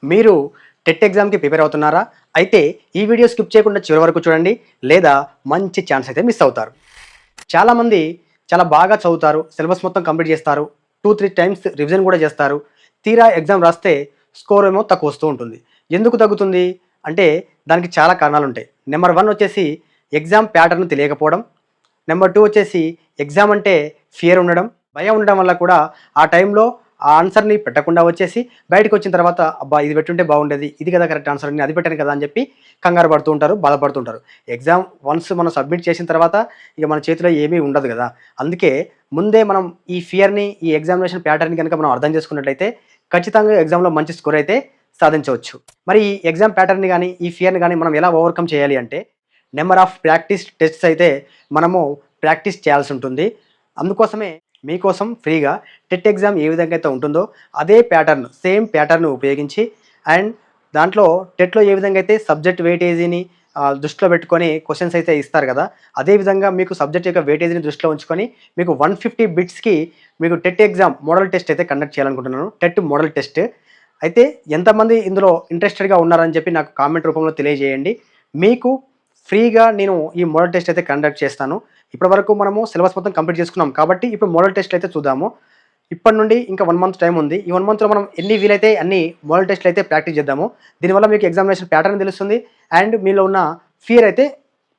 మీరు టెట్ ఎగ్జామ్‌కి ప్రిపేర్ అవుతున్నారా? అయితే ఈ వీడియో స్కిప్ చేయకుండా చివరి వరకు చూడండి. లేదా మంచి ఛాన్స్ అయితే మిస్ అవుతారు. చాలామంది చాలా బాగా చదువుతారు. సిలబస్ మొత్తం కంప్లీట్ చేస్తారు. 2, 3 టైమ్స్ రివిజన్ కూడా చేస్తారు. తీరా ఎగ్జామ్ రాస్తే స్కోర్ ఏమో తక్కువ వస్తూ ఉంటుంది. ఎందుకు తగ్గుతుంది? అంటే దానికి చాలా కారణాలుంటాయి. నెంబర్ 1 వచ్చేసి ఎగ్జామ్ ప్యాటర్న్ తెలియకపోవడం. నెంబర్ 2 వచ్చేసి ఎగ్జామ్ అంటే ఫియర్ ఉండడం. భయం ఉండడం వల్ల కూడా ఆ టైంలో ఆ ఆన్సర్‌ని పెట్టకుండా వచ్చేసి బయటకొచ్చిన తర్వాత అబ్బా! ఇది పెట్టుంటే బాగుండేది. ఇది కదా కరెక్ట్ ఆన్సర్ నేను అది పెట్టాను కదా అని చెప్పి కంగారు పడుతూ ఉంటారు. బాధపడుతూ ఉంటారు. ఎగ్జామ్ వన్స్ మనం సబ్మిట్ చేసిన తర్వాత ఇక మన చేతిలో ఏమీ ఉండదు కదా! అందుకే ముందే మనం ఈ ఫియర్‌ని, ఈ ఎగ్జామినేషన్ ప్యాటర్న్‌ని గనుక మనం అర్థం చేసుకున్నట్లయితే ఖచ్చితంగా ఎగ్జామ్‌లో మంచి స్కోర్ అయితే సాధించవచ్చు. మరి ఈ ఎగ్జామ్ ప్యాటర్న్‌ని గాని, ఈ ఫియర్‌ని గాని మనం ఎలా ఓవర్‌కమ్ చేయాలి అంటే నంబర్ ఆఫ్ ప్రాక్టీస్ టెస్ట్స్ అయితే మనము ప్రాక్టీస్ చేయాల్సి ఉంటుంది. అందుకోసమే మీకోసం ఫ్రీగా టెట్ ఎగ్జామ్ ఏ విధంగా అయితే ఉంటుందో అదే ప్యాటర్న్, సేమ్ ప్యాటర్న్ ఉపయోగించి అండ్ దాంట్లో టెట్‌లో ఏ విధంగా అయితే సబ్జెక్ట్ వెయిటేజీని దృష్టిలో పెట్టుకొని క్వెషన్స్ అయితే ఇస్తారు కదా! అదే విధంగా మీకు సబ్జెక్ట్ యొక్క వెయిటేజీని దృష్టిలో ఉంచుకొని మీకు 150 బిట్స్‌కి మీకు టెట్ ఎగ్జామ్ మోడల్ టెస్ట్ అయితే కండక్ట్ చేయాలనుకుంటున్నాను. TET model test. అయితే ఎంతమంది ఇందులో ఇంట్రెస్టెడ్‌గా ఉన్నారని చెప్పి నాకు కామెంట్ రూపంలో తెలియజేయండి. మీకు ఫ్రీగా నేను ఈ మోడల్ టెస్ట్ అయితే కండక్ట్ చేస్తాను. ఇప్పటివరకు మనము సిలబస్ మొత్తం కంప్లీట్ చేసుకున్నాం. కాబట్టి ఇప్పుడు మోడల్ టెస్ట్‌లు అయితే చూద్దాము. ఇప్పటి నుండి ఇంకా 1 మంత్ టైం ఉంది. ఈ 1 మంత్‌లో మనం ఎన్ని వీలైతే అన్ని మోడల్ టెస్ట్‌లు అయితే ప్రాక్టీస్ చేద్దాము. దీనివల్ల మీకు ఎగ్జామినేషన్ ప్యాటర్న్ తెలుస్తుంది. అండ్ మీలో ఉన్న ఫియర్ అయితే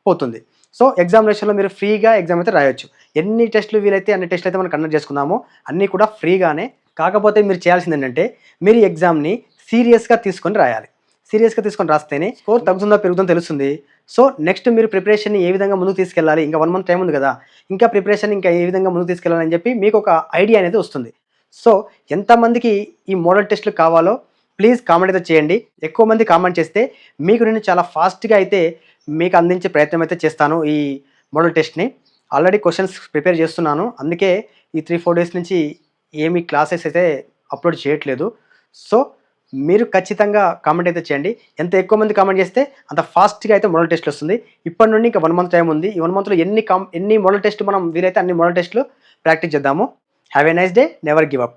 పోతుంది. సో, ఎగ్జామినేషన్‌లో మీరు ఫ్రీగా ఎగ్జామ్ అయితే రాయొచ్చు. ఎన్ని టెస్ట్‌లు వీలైతే అన్ని టెస్ట్‌లు అయితే మనం కండక్ట్ చేసుకుందాము. అన్నీ కూడా ఫ్రీగానే. కాకపోతే మీరు చేయాల్సిందేంటంటే మీరు ఈ ఎగ్జామ్‌ని సీరియస్‌గా తీసుకొని రాయాలి. సీరియస్‌గా తీసుకొని రాస్తేనే స్కోర్ తగ్గుతుందా, పెరుగుతుందో తెలుస్తుంది. సో, నెక్స్ట్ మీరు ప్రిపరేషన్‌ని ఏ విధంగా ముందుకు తీసుకెళ్ళాలి? ఇంకా 1 మంత్ టైం ఉంది కదా! ఇంకా ప్రిపరేషన్ ఇంకా ఏ విధంగా ముందుకు తీసుకెళ్ళాలని చెప్పి మీకొక ఐడియా అనేది వస్తుంది. సో, ఎంతమందికి ఈ మోడల్ టెస్ట్‌లు కావాలో ప్లీజ్ కామెంట్ అయితే చేయండి. ఎక్కువ మంది కామెంట్ చేస్తే మీకు నేను చాలా ఫాస్ట్‌గా అయితే మీకు అందించే ప్రయత్నం అయితే చేస్తాను ఈ మోడల్ టెస్ట్‌ని. ఆల్రెడీ క్వెషన్స్ ప్రిపేర్ చేస్తున్నాను. అందుకే ఈ 3, 4 డేస్ నుంచి ఏమి క్లాసెస్ అయితే అప్‌లోడ్ చేయట్లేదు. సో, మీరు ఖచ్చితంగా కామెంట్ అయితే చేయండి. ఎంత ఎక్కువ మంది కామెంట్ చేస్తే అంత ఫాస్ట్‌గా అయితే మోడల్ టెస్ట్‌లు వస్తుంది. ఇప్పటి నుండి ఇంకా 1 మంత్ టైం ఉంది. ఈ 1 మంత్‌లో ఎన్ని మోడల్ టెస్ట్‌లు మనం వీలైతే అన్ని మోడల్ టెస్ట్‌లు ప్రాక్టీస్ చేద్దాము. Have a nice day. Never give up.